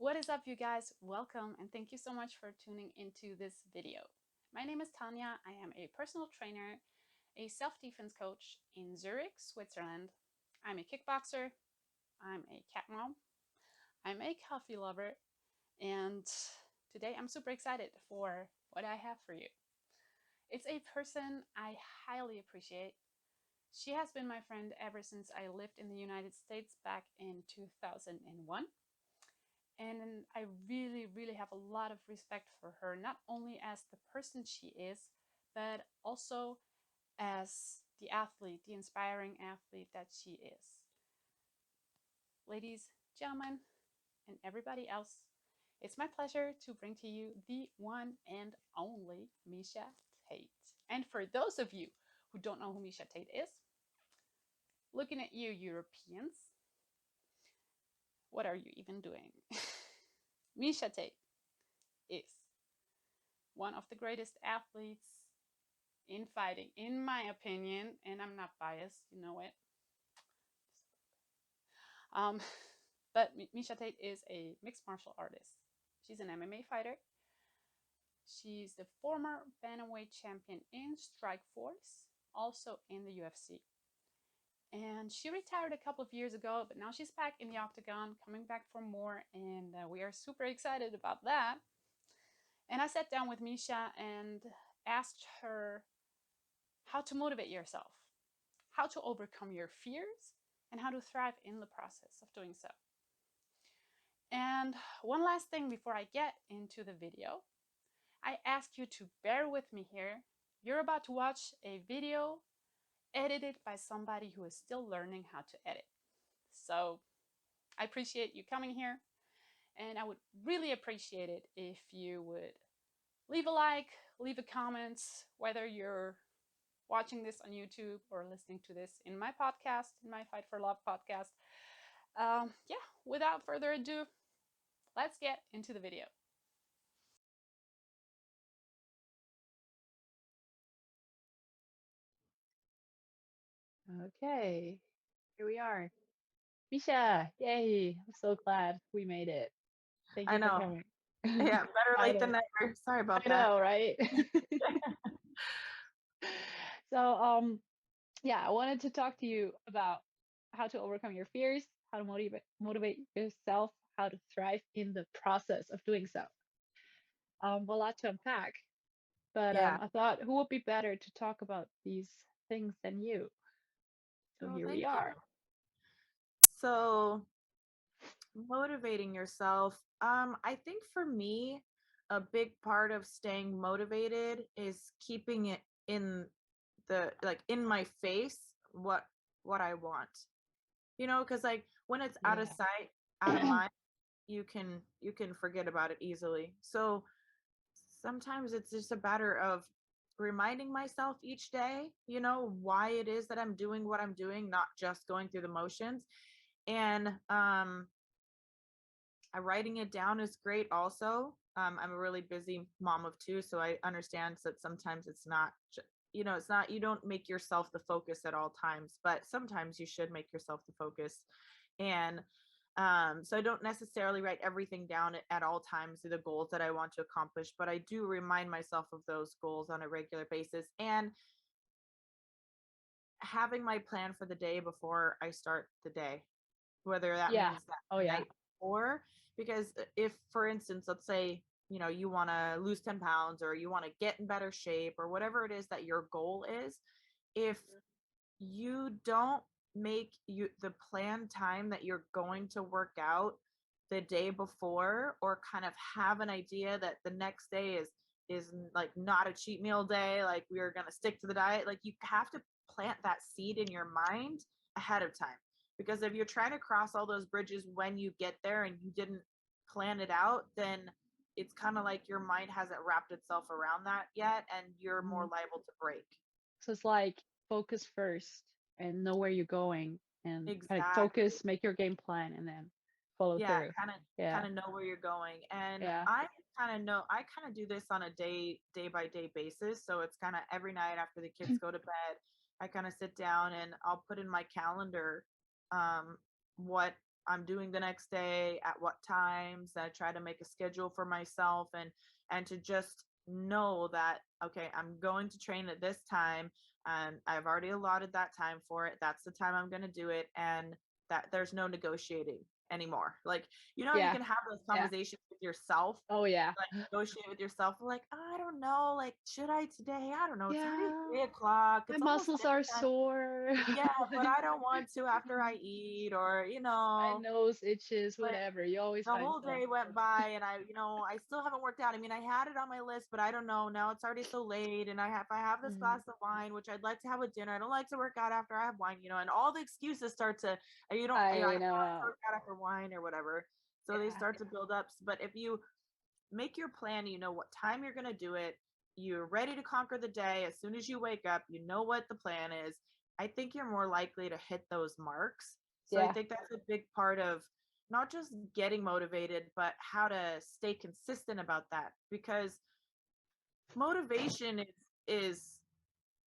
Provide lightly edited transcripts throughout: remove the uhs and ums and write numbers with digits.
What is up, you guys? Welcome and thank you so much for tuning into this video. My name is Tanya. I am a personal trainer, a self-defense coach in Zurich, Switzerland. I'm a kickboxer. I'm a cat mom. I'm a coffee lover. And today I'm super excited for what I have for you. It's a person I highly appreciate. She has been my friend ever since I lived in the United States back in 2001. And I really, really have a lot of respect for her, not only as the person she is, but also as the athlete, the inspiring athlete that she is. Ladies, gentlemen, and everybody else, it's my pleasure to bring to you the one and only Miesha Tate. And for those of you who don't know who Miesha Tate is, looking at you, Europeans, what are you even doing? Miesha Tate is one of the greatest athletes in fighting, in my opinion, and I'm not biased, you know it. But Miesha Tate is a mixed martial artist. She's an MMA fighter. She's the former Bantanweight champion in Strikeforce, also in the UFC. And she retired a couple of years ago, but now she's back in the octagon, coming back for more, and we are super excited about that. And I sat down with Miesha and asked her how to motivate yourself, how to overcome your fears, and how to thrive in the process of doing so. And one last thing before I get into the video, I ask you to bear with me here. You're about to watch a video edited by somebody who is still learning how to edit. So I appreciate you coming here, and I would really appreciate it if you would leave a like, leave a comment, whether you're watching this on YouTube or listening to this in my podcast, in my Fight for Love podcast. Without further ado, let's get into the video. Okay, here we are. Miesha, yay! I'm so glad we made it. Thank I you for know. coming. Yeah, better I late know, than never. Sorry about I that. know, right? So, yeah, I wanted to talk to you about how to overcome your fears, how to motivate yourself, how to thrive in the process of doing so. A lot to unpack, but Yeah. I thought who would be better to talk about these things than you? So Oh, here we thank you. are. So, motivating yourself. I think for me, a big part of staying motivated is keeping it in in my face what I want. Because like when it's out of Yeah. sight, out of mind, you can forget about it easily. So sometimes it's just a matter of reminding myself each day, why it is that I'm doing what I'm doing, not just going through the motions. And writing it down is great also. I'm a really busy mom of two, so I understand that sometimes it's not it's not, you don't make yourself the focus at all times, but sometimes you should make yourself the focus. And so I don't necessarily write everything down at all times, the goals that I want to accomplish, but I do remind myself of those goals on a regular basis, and having my plan for the day before I start the day, whether that Yeah. means that Oh the yeah. night before. Because if, for instance, let's say, you want to lose 10 pounds, or you want to get in better shape, or whatever it is that your goal is, if you don't make the planned time that you're going to work out the day before, or kind of have an idea that the next day is like not a cheat meal day, like we're going to stick to the diet, like you have to plant that seed in your mind ahead of time. Because if you're trying to cross all those bridges when you get there and you didn't plan it out, then it's kind of like your mind hasn't wrapped itself around that yet, and you're more Mhm. liable to break. So it's like focus first and know where you're going and kind of Exactly. focus, make your game plan, and then follow Yeah, through. kind of Yeah. kind of know where you're going. And Yeah. I kind of do this on a day by day basis. So it's kind of every night after the kids go to bed, I kind of sit down and I'll put in my calendar what I'm doing the next day, at what times. I try to make a schedule for myself, and to just know that, okay, I'm going to train at this time, and I've already allotted that time for it. That's the time I'm going to do it, and that there's no negotiating anymore. Like, you Yeah. can have those Yeah. conversations with yourself, Oh yeah. like negotiate with yourself, like, I don't know, like, should I today? I don't know. It's already Yeah. 3 o'clock. My It's almost muscles are dinner time. sore. Yeah, but I don't want to after I eat, or My nose itches, but whatever. You always the find whole some. day went by, and I still haven't worked out. I mean, I had it on my list, but I don't know. Now it's already so late, and I have this Mhm. glass of wine, which I'd like to have with dinner. I don't like to work out after I have wine, and all the excuses start to, I I don't like to know. work out after wine or whatever. So they Yeah. start to build up. But if you make your plan, you know what time you're going to do it, you're ready to conquer the day as soon as you wake up, you know what the plan is. I think you're more likely to hit those marks. So I Yeah. think that's a big part of not just getting motivated, but how to stay consistent about that, because motivation is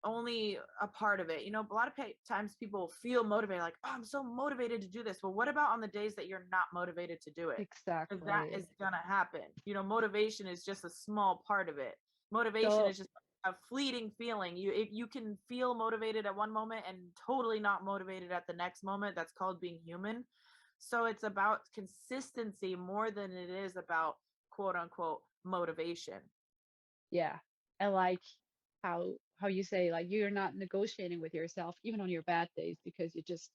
only a part of it. A lot of times people feel motivated, like, oh, I'm so motivated to do this. Well, what about on the days that you're not motivated to do it? Because that Exactly. is going to happen. Motivation is just a small part of it. Motivation So is just a fleeting feeling. If you can feel motivated at one moment and totally not motivated at the next moment, that's called being human. So it's about consistency more than it is about quote unquote motivation. yeah. And like how you say like you're not negotiating with yourself even on your bad days because you just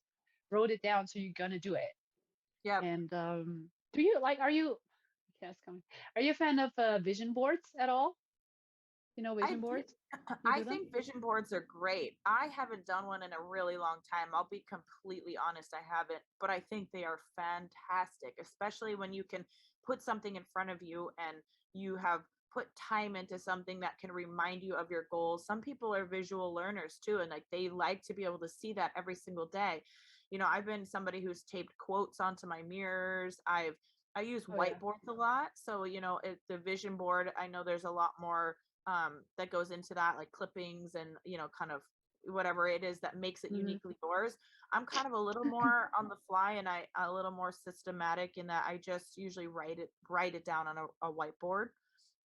wrote it down so you're gonna do it. Yep. And do you like are you yes, coming. Are you a fan of vision boards at all? You know I vision do. boards? You I do them? think vision boards are great. I haven't done one in a really long time. I'll be completely honest, I haven't, but I think they are fantastic, especially when you can put something in front of you and you have put time into something that can remind you of your goals. Some people are visual learners too, and like they like to be able to see that every single day. I've been somebody who's taped quotes onto my mirrors. I use Oh yeah. whiteboards a lot. So, the vision board, I know there's a lot more that goes into that, like clippings and kind of whatever it is that makes it Mhm. uniquely yours. I'm kind of a little more on the fly, and I a little more systematic in that I just usually write it down on a whiteboard,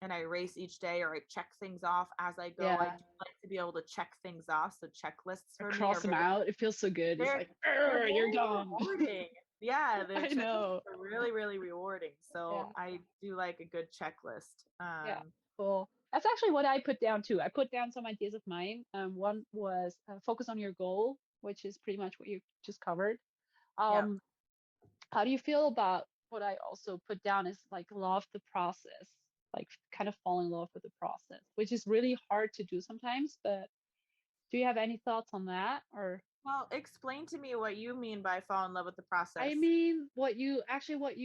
and I erase each day, or I check things off as I go. I Yeah. do like to be able to check things off, so checklists Or for me are cross them very out. It feels so good. It's they're like, they're you're very done. rewarding. Yeah, the I checklists know. are really, really rewarding. Yeah. So I do like a good checklist. Yeah. Cool. That's actually what I put down too. I put down some ideas of mine. One was focus on your goal, which is pretty much what you just covered. Yeah. Um, how do you feel about what I also put down is like love the process, like kind of fall in love with the process, which is really hard to do sometimes. But do you have any thoughts on that? Or Well, explain to me what you mean by fall in love with the I process. mean, what you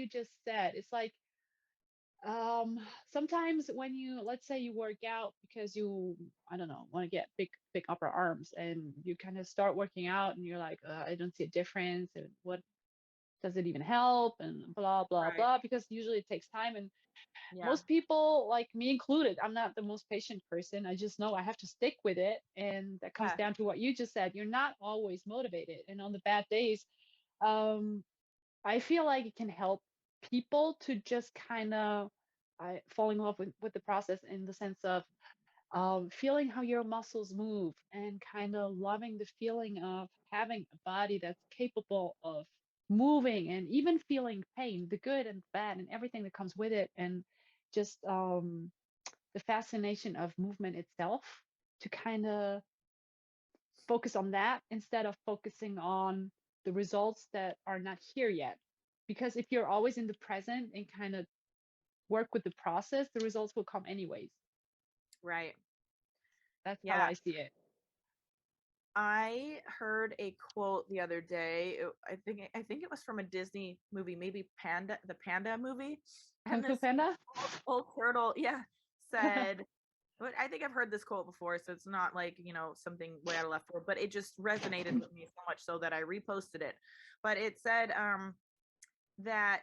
just said. It's like sometimes when you let's say you work out because you I don't know want to get big upper arms and you kind of start working out and you're like I don't see a difference and what does it even help and blah blah Right. blah because usually it takes time and Yeah. most people like me included I'm not the most patient person. I just know I have to stick with it and that comes Yeah. down to what you just said. You're not always motivated and on the bad days um I feel like it can help people to just kind of fall in love with the process in the sense of feeling how your muscles move and kind of loving the feeling of having a body that's capable of moving and even feeling pain, the good and bad and everything that comes with it, and just the fascination of movement itself to kind of focus on that instead of focusing on the results that are not here yet. Because if you're always in the present and kind of work with the process, the results will come anyways. Right. That's how Yeah. I see it. I heard a quote the other day. I think it was from a Disney movie, maybe the Panda movie. Kung And Fu this Panda? old turtle, yeah, said, but I think I've heard this quote before, so it's not like, something way out of left field, but it just resonated with me so much so that I reposted it. But it said that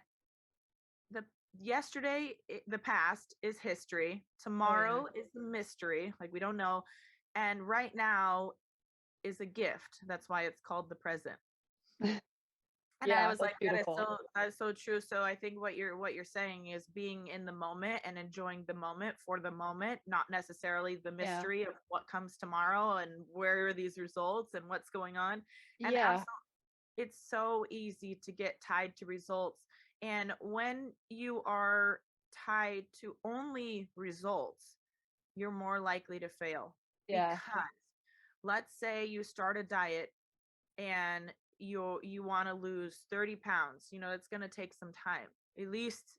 the the past is history, Oh yeah. tomorrow is the mystery, like we don't know, and right now is a gift. That's why it's called the present. And I Yeah, was that's like, beautiful. that is so true. So I think what you're saying is being in the moment and enjoying the moment for the moment, not necessarily the Yeah. mystery of what comes tomorrow and where are these results and what's going on. And Yeah. absolutely, it's so easy to get tied to results. And when you are tied to only results, you're more likely to fail Yeah. because let's say you start a diet and you want to lose 30 pounds, it's going to take some time, at least,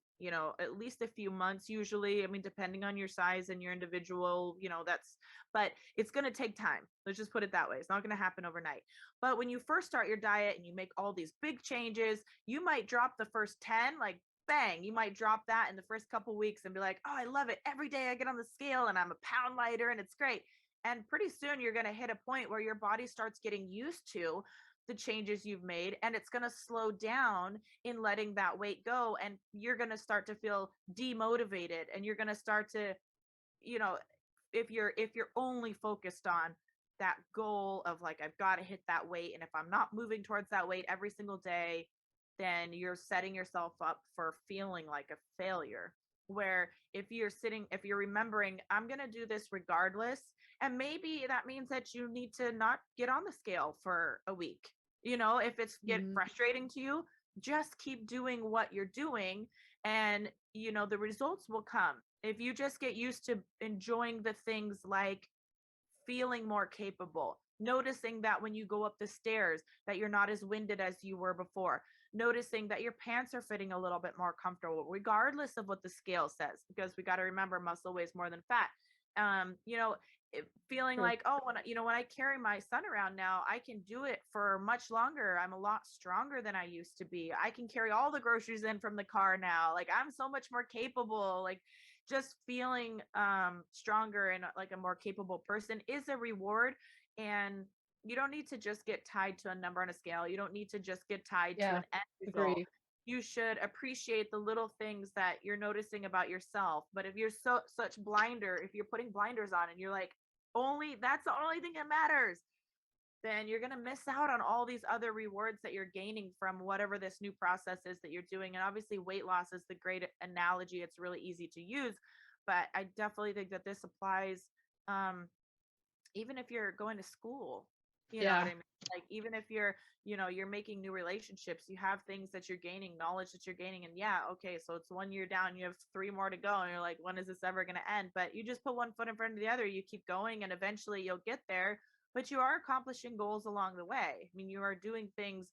at least a few months usually. I mean, depending on your size and your individual, that's, but it's going to take time. Let's just put it that way. It's not going to happen overnight. But when you first start your diet and you make all these big changes, you might drop the first 10, like bang, you might drop that in the first couple weeks and be like, oh, I love it. Every day I get on the scale and I'm a pound lighter and it's great. And pretty soon you're going to hit a point where your body starts getting used to the changes you've made, and it's going to slow down in letting that weight go, and you're going to start to feel demotivated, and you're going to start to, you know if you're only focused on that goal of like, I've got to hit that weight, and if I'm not moving towards that weight every single day, then you're setting yourself up for feeling like a failure. Where if you're remembering, I'm going to do this regardless, and maybe that means that you need to not get on the scale for a week. If it's get Mhm. frustrating to you, just keep doing what you're doing, and the results will come if you just get used to enjoying the things like feeling more capable, noticing that when you go up the stairs that you're not as winded as you were before, noticing that your pants are fitting a little bit more comfortable regardless of what the scale says, because we got to remember muscle weighs more than fat. um you know Feeling True. like, oh, when I carry my son around now, I can do it for much longer. I'm a lot stronger than I used to be. I can carry all the groceries in from the car now. Like, I'm so much more capable. Like, just feeling stronger and like a more capable person is a reward. And you don't need to just get tied to a number on a scale. You don't need to just get tied to Yeah. an end result. Agree. You should appreciate the little things that you're noticing about yourself. But if you're if you're putting blinders on and you're like, only that's the only thing that matters, then you're going to miss out on all these other rewards that you're gaining from whatever this new process is that you're doing. And obviously weight loss is the great analogy. It's really easy to use, but I definitely think that this applies, um, even if you're going to school. You know what Yeah. I mean? Like, even if you're making new relationships, you have things that you're gaining, knowledge that you're gaining, and yeah, okay, so it's 1 year down, you have 3 more to go, and you're like, when is this ever going to end? But you just put one foot in front of the other, you keep going, and eventually you'll get there. But you are accomplishing goals along the way. I mean, you are doing things,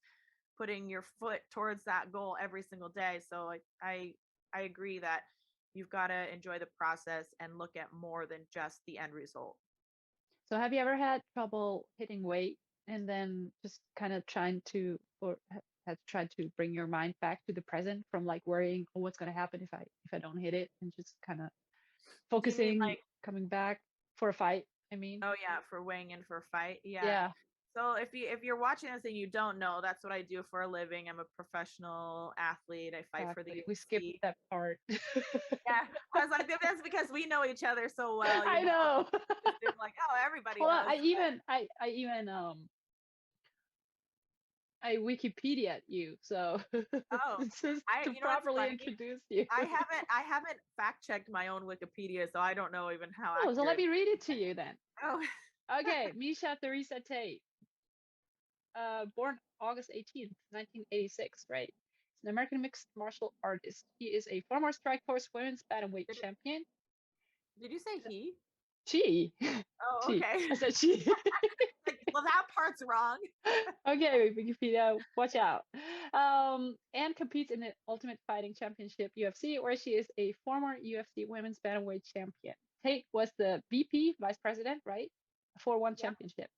putting your foot towards that goal every single day. So I agree that you've got to enjoy the process and look at more than just the end result. So have you ever had trouble hitting weight and then just kind of trying to, or had tried to bring your mind back to the present from like worrying, oh, what's going to happen if I don't hit it, and just kind of Do you mean focusing, like, coming back for a fight? I mean, oh yeah, for weighing in for a fight? Yeah. yeah, So if you're watching this and you don't know, that's what I do for a living. I'm a professional athlete. I fight for the exactly. We skipped UFC. that part. Yeah, I was like, that's because we know each other so well. I know. Just assume like, oh, everybody Well, knows. I even I Wikipedia you, so Oh, just to what's properly funny? introduce you. I haven't fact checked my own Wikipedia, so I don't know even how Oh, so let accurate. me read it to you then. Oh, Okay, Miesha Tate, born August 18th, 1986, right? She's an American mixed martial artist. She is a former Strikeforce women's bantamweight did, champion. did you say he? She, Oh, she, okay. I said she. Like, well, that part's wrong. Okay, Wikipedia, watch out. And competes in the Ultimate Fighting Championship UFC, where she is a former UFC Women's Bantamweight champion. Tate was the VP, vice president, right, for one Yep, championship.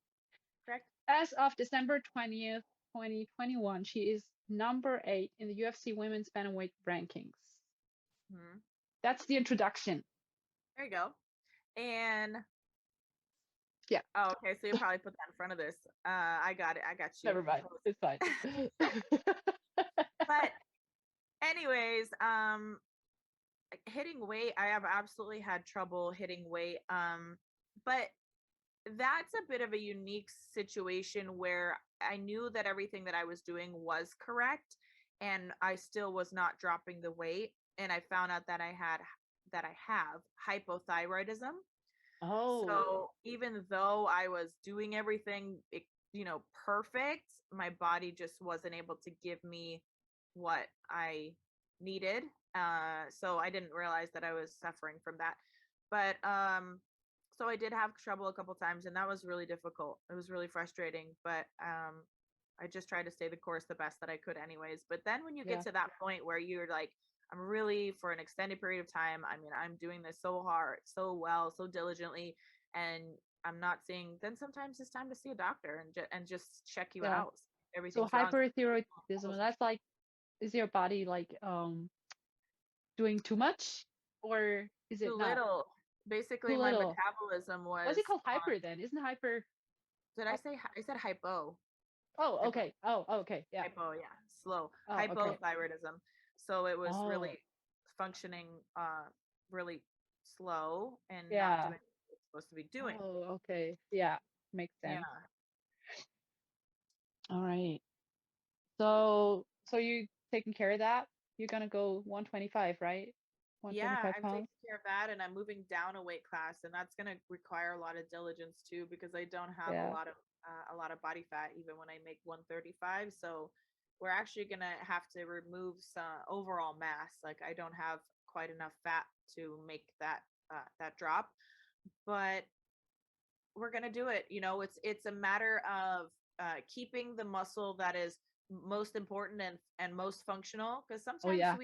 correct. As of December 20th, 2021, she is number 8 in the UFC Women's Bantamweight rankings. Hmm. That's the introduction. There you go. And Yeah, oh, okay. So you'll probably put that in front of this. I got it. I got you. never mind. It's fine. But anyways, hitting weight, I have absolutely had trouble hitting weight. But that's a bit of a unique situation where I knew that everything that I was doing was correct, and I still was not dropping the weight. And I found out that I have hypothyroidism. Oh, So even though I was doing everything, perfect, my body just wasn't able to give me what I needed. So I didn't realize that I was suffering from that. But so I did have trouble a couple times, and that was really difficult. It was really frustrating, but I just tried to stay the course the best that I could, anyways. But then when you get yeah. to that point where you're like, I'm really, for an extended period of time, I mean, I'm doing this so hard, so well, so diligently, and I'm not seeing, then sometimes it's time to see a doctor and just check you Yeah. out. So Everything's wrong. hyperthyroidism, that's like, is your body like doing too much, or is it Too not? little. Too Basically, my little. metabolism What's was it called, on. hyper then? Isn't hyper? Did I say? I said hypo. Oh, Hypo. okay. Oh, okay. Yeah. Hypo. Yeah. Slow. Oh, okay. Hypothyroidism. So it was Oh, really functioning really slow and not yeah. doing what it's supposed to be doing. Oh, okay. Yeah. Makes sense. Yeah. All right. So you taking care of that? You're gonna go 125, right? Yeah, 125 I'm pounds? taking care of that, and I'm moving down a weight class, and that's going to require a lot of diligence too, because I don't have Yeah. a lot of body fat even when I make 135. So we're actually going to have to remove some overall mass. Like, I don't have quite enough fat to make that drop, but we're going to do it. It's a matter of keeping the muscle that is most important and most functional, because Oh sometimes yeah.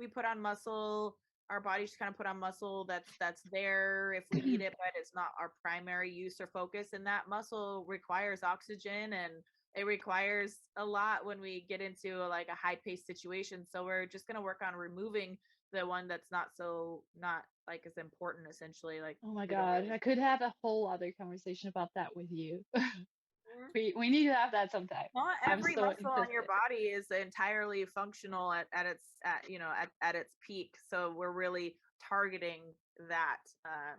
we put on muscle, our bodies kind of put on muscle that's there if we need it, but it's not our primary use or focus, and that muscle requires oxygen, and it requires a lot when we get into like a high paced situation. So we're just going to work on removing the one that's not like as important, essentially. Like, Oh my we don't God. really. I could have a whole other conversation about that with you. Mhm. We need to have that sometime. Not I'm every so muscle on your interested. body is entirely functional at its peak. So we're really targeting that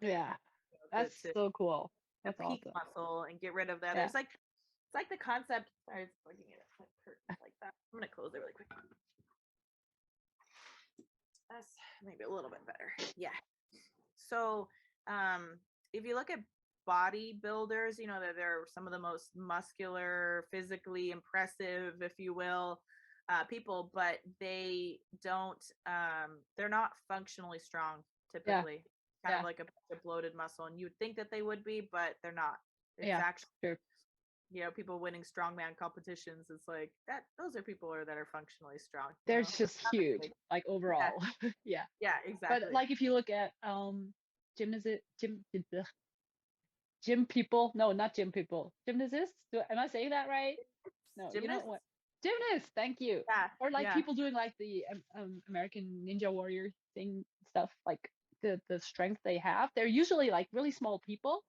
Yeah. to That's so cool. the That's peak awesome. muscle and get rid of the others. Yeah. It's like the concept. Sorry, it's looking at it like curtains like that. I'm gonna close it really quick. That's maybe a little bit better. Yeah. So, if you look at bodybuilders, that they're some of the most muscular, physically impressive, if you will, people, but they're not functionally strong Yeah. typically. Kind of Yeah. like a bunch of bloated muscle, and you would think that they would be, but they're not. It's Yeah. actually, Sure. people winning strongman competitions. It's like that. Those are people that are functionally strong. They're just Not huge, like, like yeah, overall. Yeah. yeah, But exactly. like if you look at gym people, no, not gym people, gymnasts. Am I saying that right? No, you know Gymnasts. what? Gymnasts, thank you. Yeah, Or like yeah, people doing like the American Ninja Warrior thing stuff, like the strength they have. They're usually like really small people,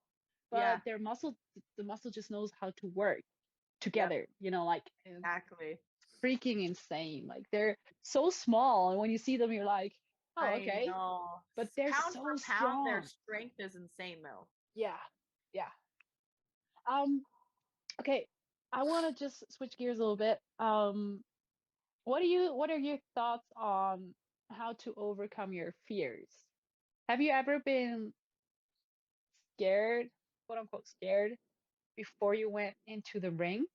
but yeah. the muscle just knows how to work Yep, together. Like exactly. freaking insane. Like they're so small, and when you see them, you're like, oh, I okay. know. But they're Pound so for pound, their strong. strength is insane, though. Yeah, yeah. Um, okay. I want to just switch gears a little bit. What are your thoughts on how to overcome your fears? Have you ever been scared, quote unquote scared, before you went into the ring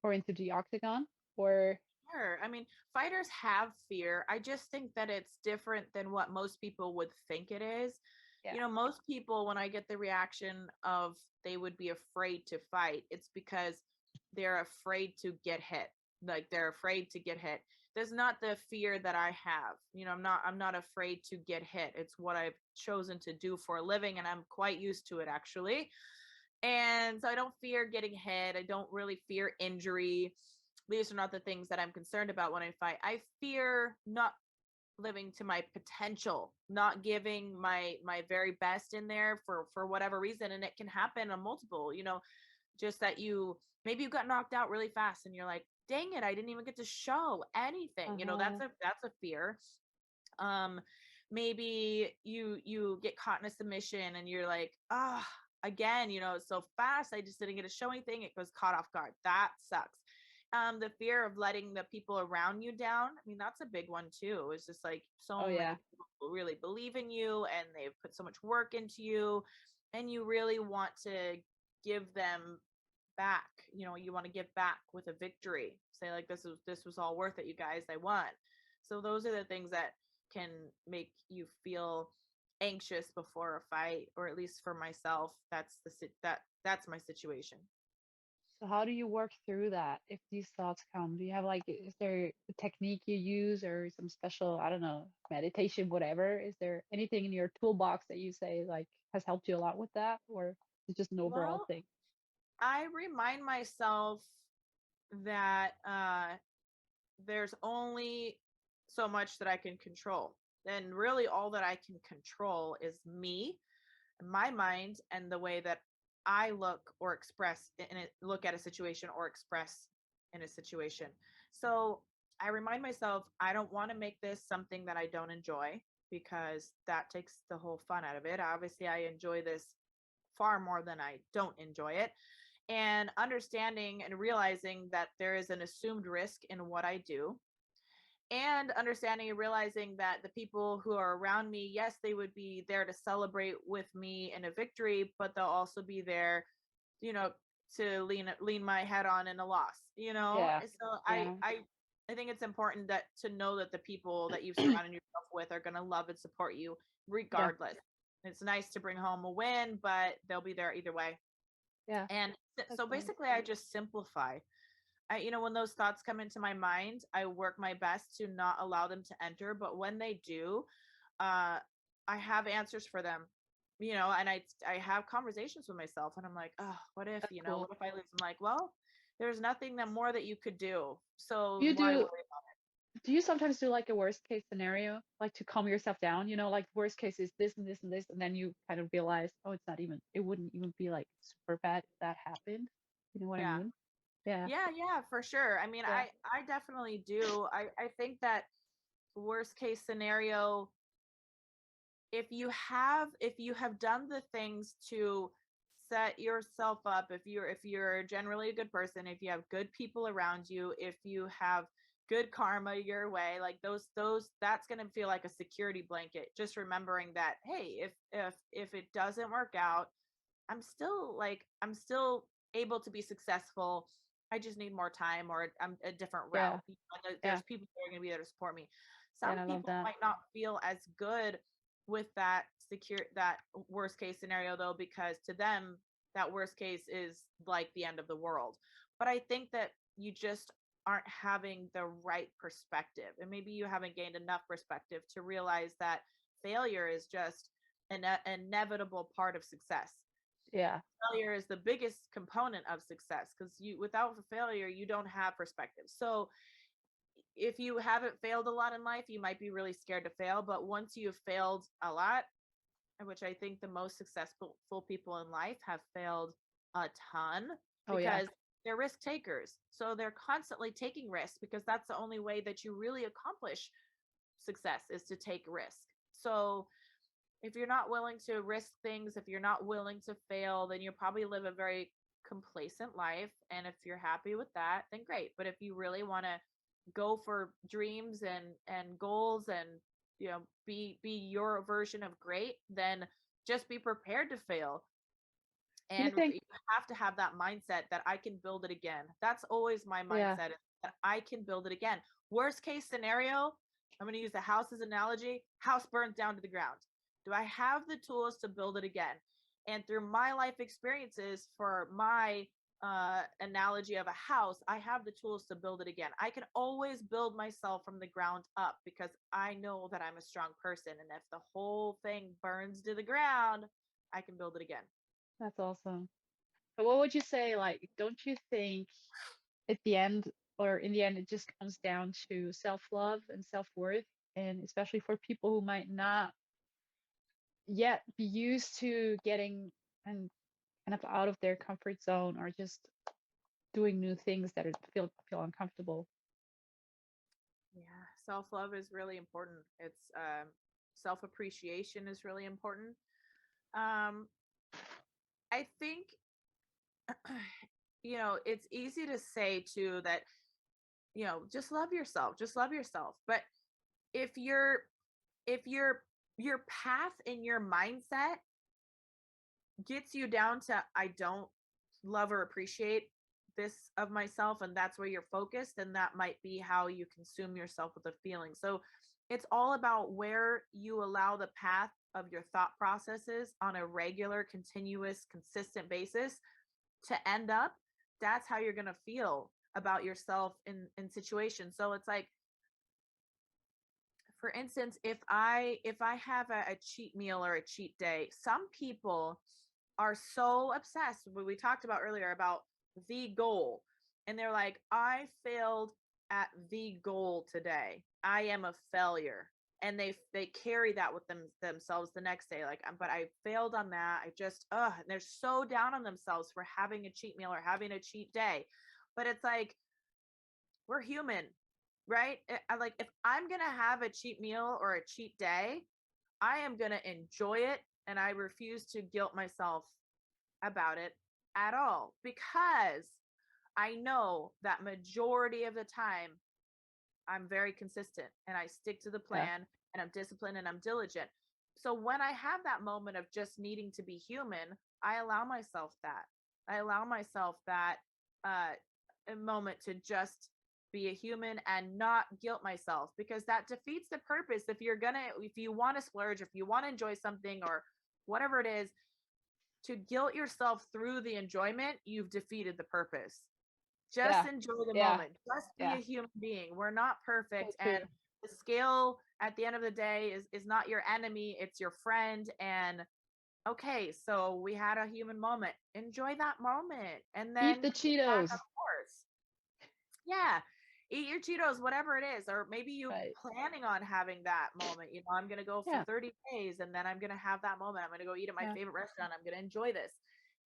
or into the octagon? Or Sure. I mean, fighters have fear. I just think that it's different than what most people would think it is. yeah, Most people, when I get the reaction of they would be afraid to fight, it's because they're afraid to get hit. Like, they're afraid to get hit. There's not the fear that I have. I'm not afraid to get hit. It's what I've chosen to do for a living, and I'm quite used to it, actually. And so I don't fear getting hit. I don't really fear injury. These are not the things that I'm concerned about when I fight. I fear not living to my potential, not giving my very best in there for whatever reason, and it can happen on multiple, just that you got knocked out really fast and you're like, dang it, I didn't even get to show anything. uh-huh, That's a fear. um Maybe you get caught in a submission and you're like, again, it's so fast, I just didn't get to show anything, it was caught off guard, that sucks. The fear of letting the people around you down. I mean, that's a big one too. It's just like Oh so many yeah. people really believe in you and they've put so much work into you, and you really want to give them back. You want to give back with a victory. Say like, this was all worth it, you guys. I won. So those are the things that can make you feel anxious before a fight, or at least for myself, that's my situation. So how do you work through that if these thoughts come? Do you have like, is there a technique you use or some special, I don't know, meditation, whatever? Is there anything in your toolbox that you say like has helped you a lot with that, or is it just an overall Well, thing? I remind myself that there's only so much that I can control. And really, all that I can control is me, my mind, and the way that I look or express in it, look at a situation or express in a situation. So I remind myself I don't want to make this something that I don't enjoy, because that takes the whole fun out of it. Obviously, I enjoy this far more than I don't enjoy it. And understanding and realizing that there is an assumed risk in what I do, and understanding and realizing that the people who are around me, yes, they would be there to celebrate with me in a victory, but they'll also be there, you know, to lean my head on in a loss. Yeah. So I Yeah. I I think it's important that to know that the people that you've surrounded yourself with are going to love and support you Yeah. regardless. It's nice to bring home a win, but they'll be there either way. Yeah. And That's so nice. basically, I just simplify. When those thoughts come into my mind, I work my best to not allow them to enter. But when they do, uh, I have answers for them. And I have conversations with myself, and I'm like, oh, what if, That's cool. what if I lose? I'm like, well, there's nothing that more that you could do. Do So you why do worry? do you sometimes do like a worst case scenario, like to calm yourself down? Like worst case is this and this and this, and then you kind of realize, oh, it wouldn't even be like super bad if that happened. You know what I Yeah. mean? Yeah. Yeah, for sure. I mean, Yeah. I definitely do. I think that worst case scenario, if you have done the things to set yourself up, if you're generally a good person, if you have good people around you, if you have good karma your way, like those that's going to feel like a security blanket, just remembering that, hey, if it doesn't work out, I'm still able to be successful. I just need more time, or I'm a different Yeah. route. There's Yeah. people that are going to be there to support me. Some Yeah. I love people that. might not feel as good with that worst case scenario, though, because to them that worst case is like the end of the world. But I think that you just aren't having the right perspective, and maybe you haven't gained enough perspective to realize that failure is just an inevitable part of success. Yeah. Failure is the biggest component of success, because without failure you don't have perspective. So if you haven't failed a lot in life, you might be really scared to fail, but once you've failed a lot, which I think the most successful people in life have failed a ton, Oh yeah. because they're risk takers, so they're constantly taking risks, because that's the only way that you really accomplish success, is to take risk. So if you're not willing to risk things, if you're not willing to fail, then you probably live a very complacent life. And if you're happy with that, then great. But if you really want to go for dreams and goals, and be your version of great, then just be prepared to fail. Do you And think? you have to have that mindset that I can build it again. That's always my Yeah. mindset, is that I can build it again. Worst case scenario, I'm going to use the house as analogy. House burns down to the ground. Do I have the tools to build it again? And through my life experiences, for my analogy of a house, I have the tools to build it again. I can always build myself from the ground up, because I know that I'm a strong person. And if the whole thing burns to the ground, I can build it again. That's awesome. But what would you say? Like, don't you think at the end, or in the end, it just comes down to self-love and self-worth, and especially for people who might not yet be used to getting and kind of out of their comfort zone, or just doing new things that feel uncomfortable. Yeah, self love is really important. It's self appreciation is really important. Um, I think it's easy to say too that, just love yourself, just love yourself. But if your path and your mindset gets you down to, I don't love or appreciate this of myself, and that's where you're focused, and that might be how you consume yourself with a feeling. So it's all about where you allow the path of your thought processes on a regular, continuous, consistent basis to end up. That's how you're going to feel about yourself in situations. So it's like, for instance, if I have a cheat meal or a cheat day, some people are so obsessed with what we talked about earlier about the goal, and they're like, I failed at the goal today, I am a failure, and they carry that with themselves the next day, like, but I failed on that, I just and they're so down on themselves for having a cheat meal or having a cheat day. But it's like, we're human, right? I like, if I'm gonna have a cheat meal or a cheat day, I am gonna enjoy it, and I refuse to guilt myself about it at all, because I know that majority of the time I'm very consistent and I stick to the Yeah. plan, and I'm disciplined and I'm diligent. So when I have that moment of just needing to be human, I allow myself that. I allow myself that a moment to just be a human and not guilt myself, because that defeats the purpose. If you want to splurge, if you want to enjoy something or whatever it is, to guilt yourself through the enjoyment, you've defeated the purpose. Just Yeah. enjoy the Yeah. moment. Just be Yeah. a human being. We're not So perfect. true. And the scale at the end of the day is not your enemy, it's your friend. And okay, so we had a human moment. Enjoy that moment and Eat then the kick back Cheetos. on horse. Yeah. Eat your Cheetos, whatever it is. Or maybe you Right. planning on having that moment. I'm gonna go for Yeah. 30 days and then I'm gonna have that moment. I'm gonna go eat at my Yeah. favorite restaurant. I'm gonna enjoy this.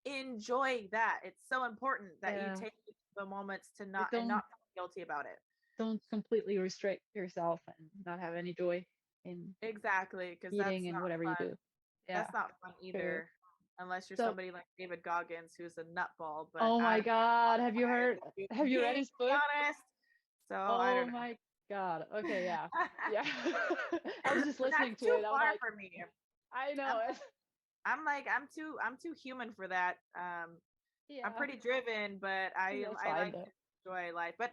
Enjoy that. It's so important that you Yeah. take the moments to Like, not feel guilty about it. don't completely restrict yourself and not have any joy in Exactly, because eating and whatever you do. Yeah. that's not fun True. either, unless you're So, somebody like David Goggins who's a nutball. But oh I my don't God, have you qualify as heard? a human Have you read being, his to be book? honest. So I Oh don't know. my God. Okay, yeah. Yeah. I was just listening That's to too it. I was far like, for me. I I'm know it. I'm too human for that. I'm Yeah. pretty driven, but That's I fine like though. to enjoy life. But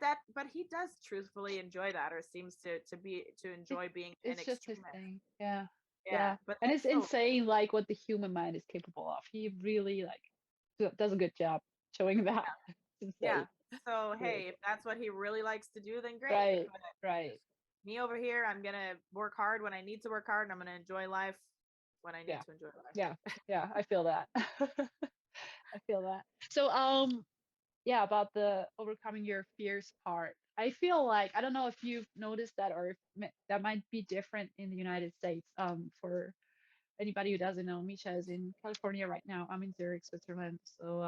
he does truthfully enjoy that, or seems to It, enjoy being an it's just his extremist. thing. Yeah. Yeah, Yeah. but And that's it's so insane like what the human mind is capable of. He really like does a good job showing that. It's yeah. insane. So Really. hey, if that's what he really likes to do, then great. Right. But Right. me over here, I'm gonna work hard when I need to work hard, and I'm gonna enjoy life when I need Yeah. to enjoy life. Yeah. Yeah. I feel that. I feel that. So yeah, about the overcoming your fears part. I feel like I don't know if you've noticed that or if that might be different in the United States. For anybody who doesn't know, Miesha is in California right now. I'm in Zurich, Switzerland. So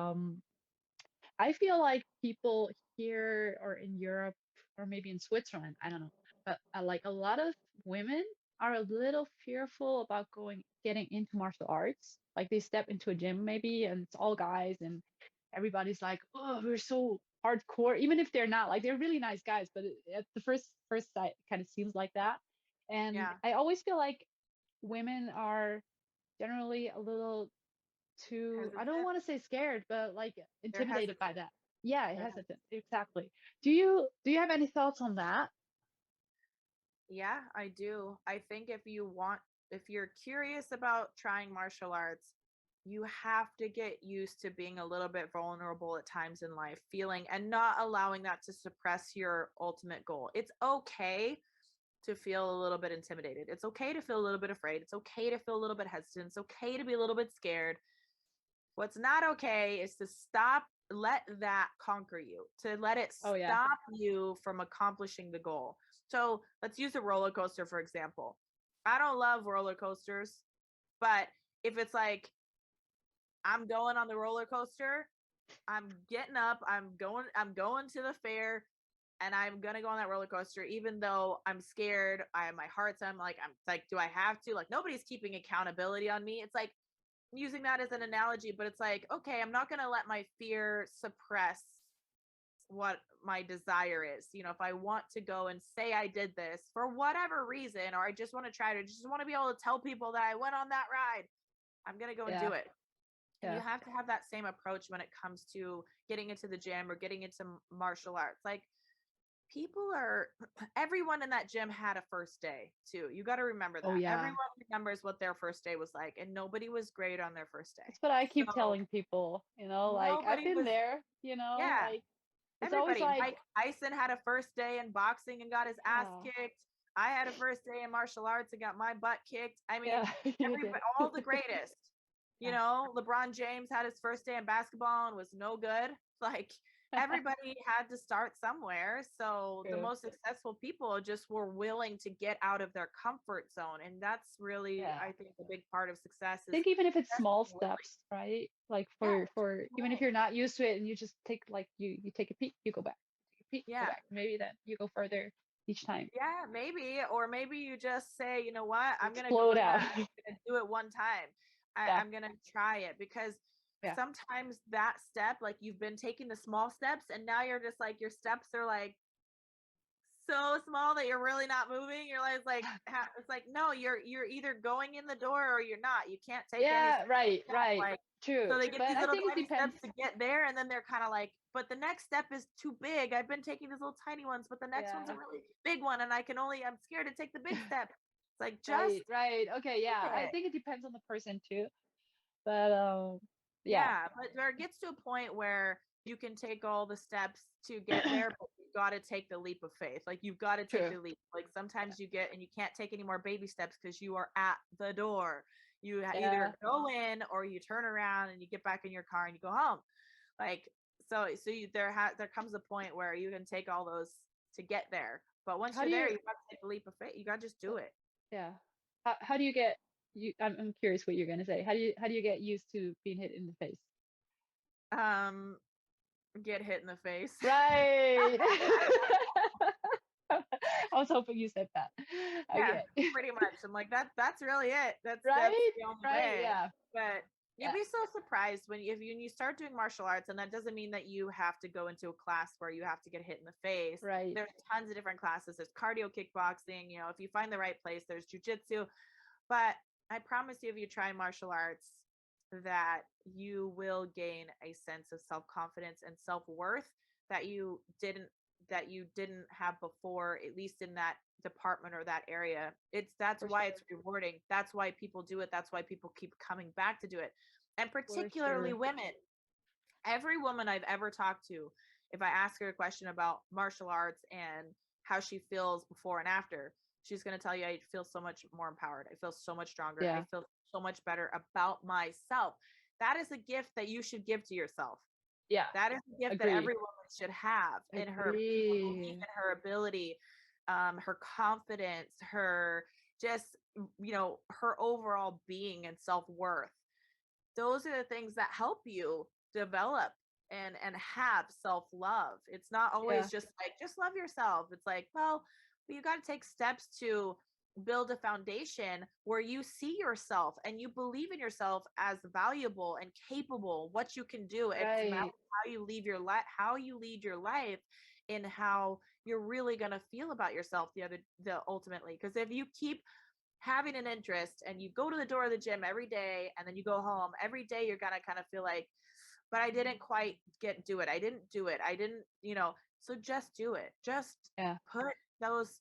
I feel like people here or in Europe or maybe in Switzerland, I don't know, but like a lot of women are a little fearful about getting into martial arts. Like they step into a gym maybe and it's all guys and everybody's like, oh, we're so hardcore, even if they're not. Like they're really nice guys, but at the first sight, it kind of seems like that. And Yeah, I always feel like women are generally a little too, I don't hesitant. want to say scared, but like They're intimidated by hesitant. that. Yeah, They're hesitant. Exactly. Do you have any thoughts on that? Yeah, I do. I think if you're curious about trying martial arts, you have to get used to being a little bit vulnerable at times in life, feeling and not allowing that to suppress your ultimate goal. It's okay to feel a little bit intimidated. It's okay to feel a little bit afraid. It's okay to feel a little bit hesitant. It's okay to be a little bit scared. What's not okay is to let that conquer you, to let it Oh yeah. stop you from accomplishing the goal. So let's use a roller coaster, for example. I don't love roller coasters, but if it's like I'm going on the roller coaster, I'm getting up, I'm going to the fair, and I'm gonna go on that roller coaster, even though I'm scared. My heart's, I'm like, do I have to? Like, nobody's keeping accountability on me. It's like, using that as an analogy, but it's like, okay, I'm not going to let my fear suppress what my desire is. You know, if I want to go and say I did this for whatever reason, or I just want to try to just want to be able to tell people that I went on that ride, I'm going to go and Yeah. do it. And you Yeah. have to have that same approach when it comes to getting into the gym or getting into martial arts. Like, people are, everyone in that gym had a first day too. You got to remember Oh that. yeah. Everyone remembers what their first day was like, and nobody was great on their first day. That's what I keep So telling people, like I've nobody been was, there, yeah, like it's always everybody. like, Mike Tyson had a first day in boxing and got his ass yeah, kicked. I had a first day in martial arts and got my butt kicked. I mean, yeah, you did. everybody, all the greatest. You Yeah. know, LeBron James had his first day in basketball and was no good. Like, everybody had to start somewhere. So the True. most successful people just were willing to get out of their comfort zone. And that's really, Yeah. I think, a big part of success I is think even if it's just small being willing. steps, right? Like Yeah, just for being even if willing. you're not used to it and you just take like you take a peek, you go back. Take a peek, go Yeah. back. Maybe then you go further each time. Yeah, maybe. Or maybe you just say, you know what, I'm gonna go Explode in out. that, I'm gonna do it one time. Yeah. I'm gonna try it, because Yeah. sometimes that step, like, you've been taking the small steps and now you're just like, your steps are like so small that you're really not moving. You're like it's like, no, you're either going in the door or you're not. You can't take any Yeah, right, step. right. Like, True. so they get But these I little think it tiny depends. steps to get there, and then they're kind of like, but the next step is too big. I've been taking these little tiny ones, but the next one's a Yeah. really big one, and I'm scared to take the big step. It's like, just Right, right. Okay, do yeah. I it. think it depends on the person too. But yeah, Yeah, but there gets to a point where you can take all the steps to get there, but you've got to take the leap of faith. Like, you've got to take true. the leap. Like, sometimes you get and you can't take any more baby steps because you are at the door. You Yeah. either go in or you turn around and you get back in your car and you go home. Like, there comes a point where you can take all those to get there. But once How you're do there, you you got to take the leap of faith. You got to just do it. yeah. How do you get you I'm curious what you're gonna say. How do you get used to being hit in the face? Um, get hit in the face. Right. I was hoping you said that. Yeah, Okay. pretty much. I'm like, that's really it. That's Right? the only Right? way. Yeah. But you'd Yeah. be so surprised when you start doing martial arts, and that doesn't mean that you have to go into a class where you have to get hit in the face. Right. There's tons of different classes. There's cardio kickboxing, you know, if you find the right place, there's jujitsu. But I promise you, if you try martial arts, that you will gain a sense of self-confidence and self-worth that you didn't have before, at least in that department or that area. That's For why sure. it's rewarding. That's why people do it. That's why people keep coming back to do it. And For particularly sure. women. Every woman I've ever talked to, if I ask her a question about martial arts and how she feels before and after, she's going to tell you, I feel so much more empowered. I feel so much stronger. I Yeah. feel so much better about myself. That is a gift that you should give to yourself. Yeah. That is a gift that Agree. every woman should have, in her belief Agree. in her ability, her confidence, her just, her overall being and self-worth. Those are the things that help you develop and have self-love. It's not Yeah. always just like, just love yourself. It's like, well, you got to take steps to build a foundation where you see yourself and you believe in yourself as valuable and capable, what you can do. It's about Right. how you lead your life, and how you're really going to feel about yourself the ultimately. Because if you keep having an interest and you go to the door of the gym every day and then you go home every day, you're gonna kind of feel like, but I didn't quite do it. I didn't do it. I didn't, so just do it. Just Yeah. put those,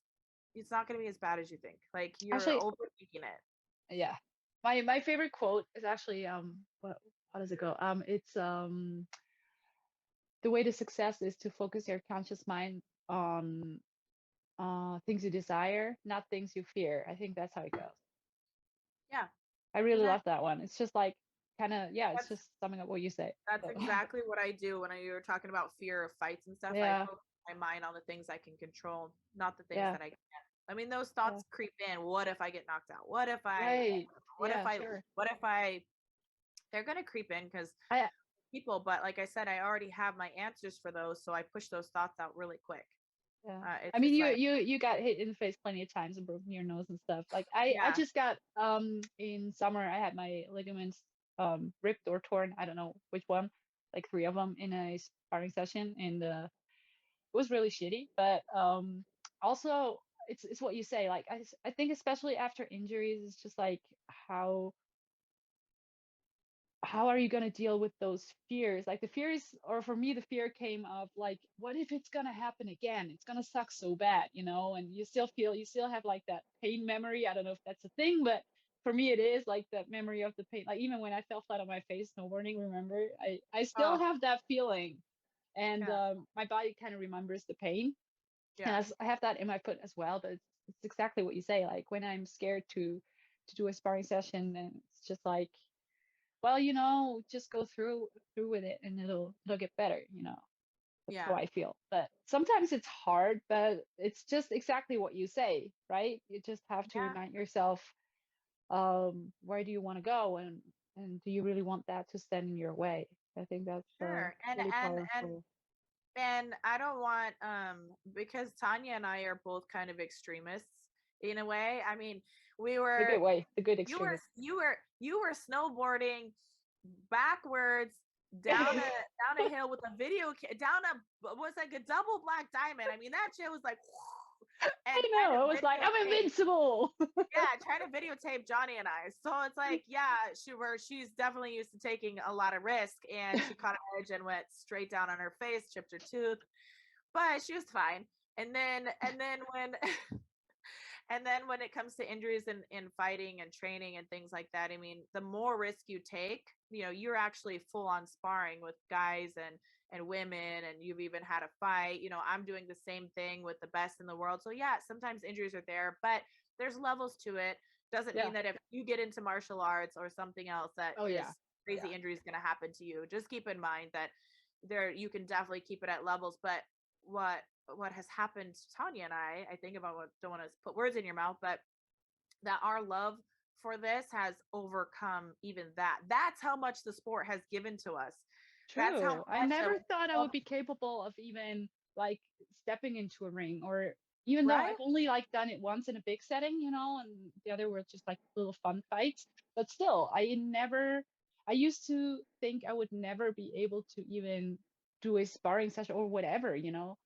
it's not gonna be as bad as you think. Like, you're Actually, overthinking it. yeah. My favorite quote is actually what how does it go? It's the way to success is to focus your conscious mind on things you desire, not things you fear. I think that's how it goes. Yeah, I really love exactly. that one. It's just like kind of yeah, it's That's just summing up what you say. that's So exactly what I do when you were talking about fear of fights and stuff. I yeah, focus my mind on the things I can control, not the things yeah, that I can't. I mean, those yeah. thoughts creep in. What if I get knocked out? Right. What if Yeah, I, sure. what if I, they're going to creep in because I people, but like I said, I already have my answers for those. So I push those thoughts out really quick. yeah. I It's mean just you like, you got hit in the face plenty of times and broken your nose and stuff. Like I yeah, just got in summer I had my ligaments ripped or torn. I don't know which one, like three of them in a sparring session, and it was really shitty. But also it's what you say. Like I think especially after injuries, it's just like how are you going to deal with those fears? Like the fears, or for me, the fear came of like, what if it's going to happen again? It's going to suck so bad, you know, and you still have like that pain memory. I don't know if that's a thing, but for me, it is like that memory of the pain. Like even when I fell flat on my face snowboarding, remember, I still Oh, have that feeling. And yeah. my body kind of remembers the pain. And Yeah. I have that in my foot as well, but it's exactly what you say. Like when I'm scared to do a sparring session, and it's just like, well, you know, just go through with it and it'll get better, you know. That's how Yeah. I feel. But sometimes it's hard, but it's just exactly what you say, right? You just have to Yeah. remind yourself, where do you want to go, and do you really want that to stand in your way? I think that's Sure. really And powerful. and I don't want because Tanya and I are both kind of extremists in a way. I mean, we The were good way, the good you were extremist. you were snowboarding backwards down a hill with a down a was like a double black diamond. I mean, that shit was like and I trying to know. It was like I'm videotape invincible. yeah, trying to videotape Johnny and I. So it's like, yeah, she's definitely used to taking a lot of risk, and she caught an edge and went straight down on her face, chipped her tooth, but she was fine. And then when and then when it comes to injuries in fighting and training and things like that, I mean, the more risk you take, you know, you're actually full on sparring with guys and women, and you've even had a fight. You know, I'm doing the same thing with the best in the world. So yeah, sometimes injuries are there, but there's levels to it. Doesn't Yeah. mean that if you get into martial arts or something else that Oh this yeah. crazy Yeah. injury is going to happen to you. Just keep in mind that there you can definitely keep it at levels, but what what has happened to Tanya and I think about what don't want to put words in your mouth, but that our love for this has overcome even that. That's how much the sport has given to us. That's how True. I much that never we thought I love, would be capable of even like stepping into a ring, or even though right? I've only like done it once in a big setting, you know, and the other were just like little fun fights. But still, I used to think I would never be able to even do a sparring session or whatever, you know.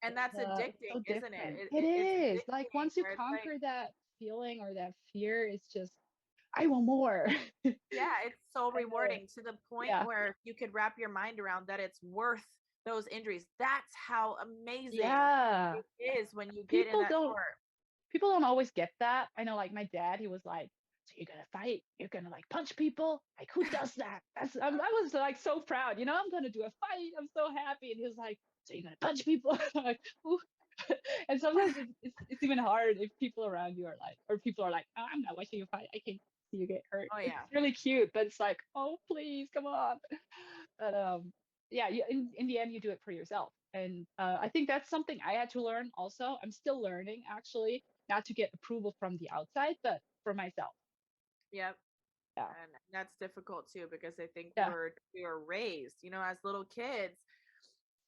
And that's And it's addicting, so isn't it? different. It It's is. Like addicting once you where it's like, conquer that feeling or that fear, it's just I want more. yeah, it's so I know. rewarding to the point Yeah. where you could wrap your mind around that it's worth those injuries. That's how amazing Yeah. it is when you get in People that don't sport. people don't always get that. I know, like my dad, he was like, "So you're gonna fight? You're gonna like punch people? Like who does that?" I was like so proud. You know, I'm gonna do a fight. I'm so happy. And he was like, "So you're gonna punch people?" I'm like, "Ooh." And sometimes it's even hard if people around you are like, or people are like, oh, "I'm not watching you fight. I can't see you get hurt." Oh It's yeah. really cute, but it's like, "Oh, please, come on." But yeah, in the end, you do it for yourself. And I think that's something I had to learn also. I'm still learning actually, not to get approval from the outside, but for myself. Yep. Yeah. And that's difficult too because I think Yeah. we were raised, you know, as little kids,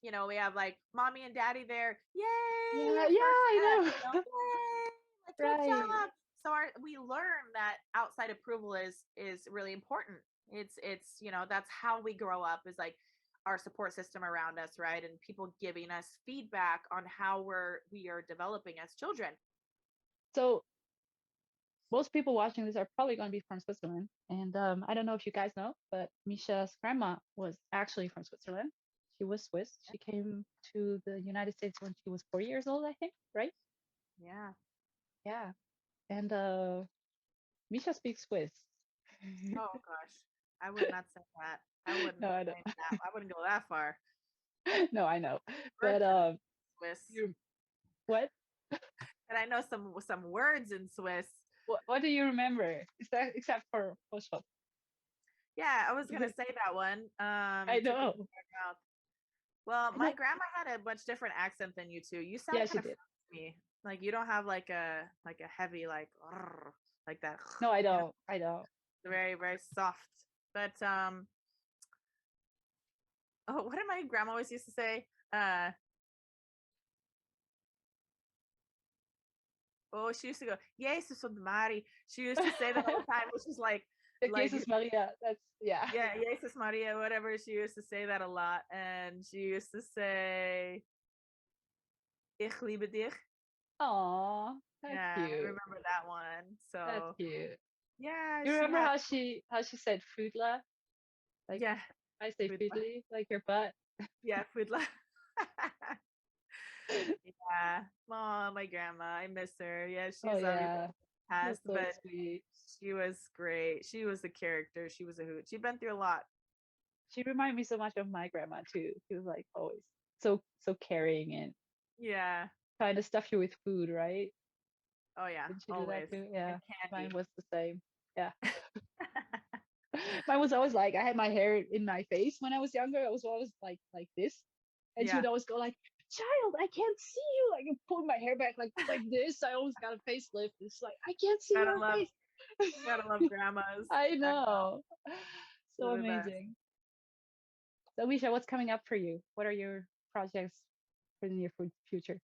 you know, we have like mommy and daddy there, Yeah. yay, Yeah. first step, I you know, know. yay, like good Right. job. So we learn that outside approval is really important. It's you know, that's how we grow up, is like our support system around us, right? And people giving us feedback on how we are developing as children. So most people watching this are probably going to be from Switzerland. And I don't know if you guys know, but Misha's grandma was actually from Switzerland. She was Swiss. She came to the United States when she was 4 years old, I think, right? Yeah. Yeah. And Misha speaks Swiss. Oh gosh. I would not say that. I wouldn't No, I don't. say that. I wouldn't go that far. No, I know. But Words in Swiss. you what? And I know some words in Swiss. What do you remember? Is that except for Poshop? Yeah, I was gonna say that one. I Tip of know. my mouth. Well, I my know. grandma had a much different accent than you two. You Yeah, sound she kind of did. to me. Like you don't have like a heavy like that. No, I You know, don't. I don't. very very soft. But oh, what did my grandma always used to say? Oh, she used to go, yes, son Mari. She used to say that all the time, which is like, The like Jesus Maria. That's yeah. yeah, Jesus Maria, whatever. She used to say that a lot, and she used to say "Ich liebe dich." Aw, that's Yeah, I cute. remember that one. That's So cute. yeah, You she remember had how she said foodla? Like yeah, I say food foodly, like your butt. yeah, food yeah. Oh, my grandma, I miss her. Yeah, Oh she's obviously yeah, that's passed, so but sweet. she was great. She was a character. She was a hoot. She'd been through a lot. She reminded me so much of my grandma too. She was like always so caring and Yeah. kind of stuff you with food, right? Oh yeah, Didn't she do that always. too? And Yeah, mine candy. was the same. Yeah, mine was always like I had my hair in my face when I was younger. I was always like this, and she Yeah. would always go like, "Child, I can't see you." Like and pull my hair back like this. I always got a facelift. It's like I can't see Gotta your love face. gotta love grandmas. I I know. know. So They're the best. amazing. So Misha, what's coming up for you? What are your projects for the near future?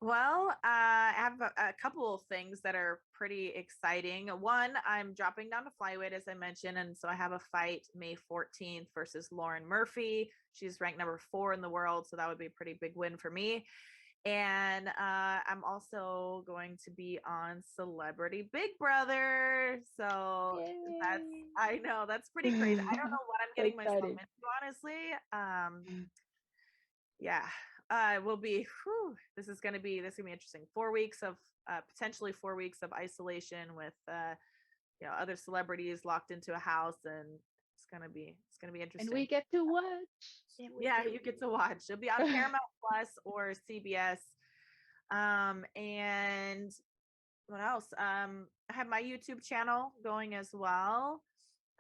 Well, I have a couple of things that are pretty exciting. One, I'm dropping down to flyweight, as I mentioned. And so I have a fight May 14th versus Lauren Murphy. She's ranked number 4 in the world. So that would be a pretty big win for me. And I'm also going to be on Celebrity Big Brother. So that's, Yay! I know, that's pretty crazy. I don't know what I'm So getting myself excited. into, honestly. Yeah, will be, whew, this is gonna be interesting. 4 weeks of potentially 4 weeks of isolation with other celebrities locked into a house, and it's gonna be And we interesting. get to watch. Can't wait Yeah, you get to watch. It'll be on Paramount Plus or CBS. And what else? I have my YouTube channel going as well.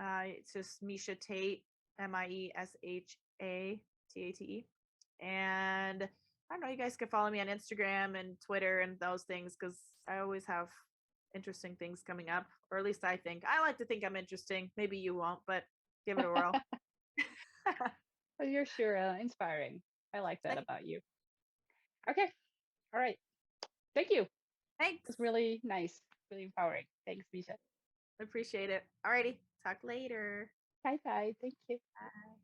It's just Miesha Tate, Miesha Tate. And I don't know, you guys can follow me on Instagram and Twitter and those things, because I always have interesting things coming up, or at least I think. I like to think I'm interesting. Maybe you won't, but give it a whirl. Well, you're sure inspiring. I like that Thanks. about you. Okay. All right. Thank you. It Thanks. was really nice, really empowering. Thanks, Misha. Appreciate it. Alrighty. Talk later. Bye bye. Thank you. Bye.